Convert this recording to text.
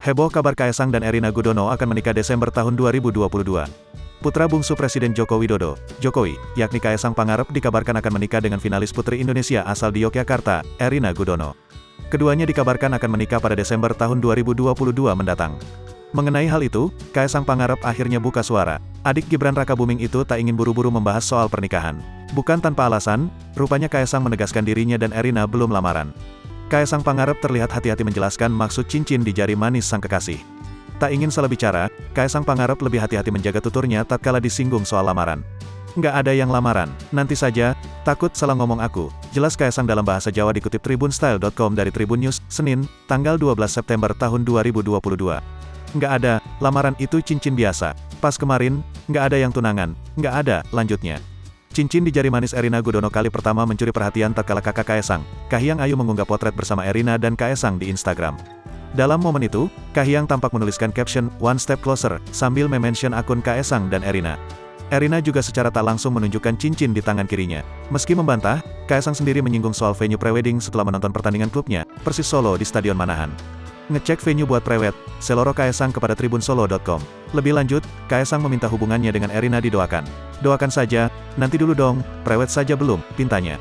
Heboh kabar Kaesang dan Erina Gudono akan menikah Desember tahun 2022. Putra bungsu Presiden Joko Widodo, Jokowi, yakni Kaesang Pangarep dikabarkan akan menikah dengan finalis putri Indonesia asal di Yogyakarta, Erina Gudono. Keduanya dikabarkan akan menikah pada Desember tahun 2022 mendatang. Mengenai hal itu, Kaesang Pangarep akhirnya buka suara. Adik Gibran Rakabuming itu tak ingin buru-buru membahas soal pernikahan. Bukan tanpa alasan, rupanya Kaesang menegaskan dirinya dan Erina belum lamaran. Kaesang Pangarep terlihat hati-hati menjelaskan maksud cincin di jari manis sang kekasih. Tak ingin salah bicara, Kaesang Pangarep lebih hati-hati menjaga tuturnya tatkala disinggung soal lamaran. Nggak ada yang lamaran, nanti saja, takut salah ngomong aku, jelas Kaesang dalam bahasa Jawa dikutip tribunstyle.com dari Tribun News, Senin, tanggal 12 September tahun 2022. Nggak ada, lamaran itu cincin biasa. Pas kemarin, nggak ada yang tunangan, nggak ada, lanjutnya. Cincin di jari manis Erina Gudono kali pertama mencuri perhatian tatkala kakak Kaesang, Kahiyang Ayu mengunggah potret bersama Erina dan Kaesang di Instagram. Dalam momen itu, Kahiyang tampak menuliskan caption, "One Step Closer", sambil memention akun Kaesang dan Erina. Erina juga secara tak langsung menunjukkan cincin di tangan kirinya. Meski membantah, Kaesang sendiri menyinggung soal venue prewedding setelah menonton pertandingan klubnya, Persis Solo di Stadion Manahan. Ngecek venue buat prewed, seloro Kaesang kepada tribunsolo.com. Lebih lanjut, Kaesang meminta hubungannya dengan Erina didoakan. Doakan saja, nanti dulu dong, prewed saja belum, pintanya.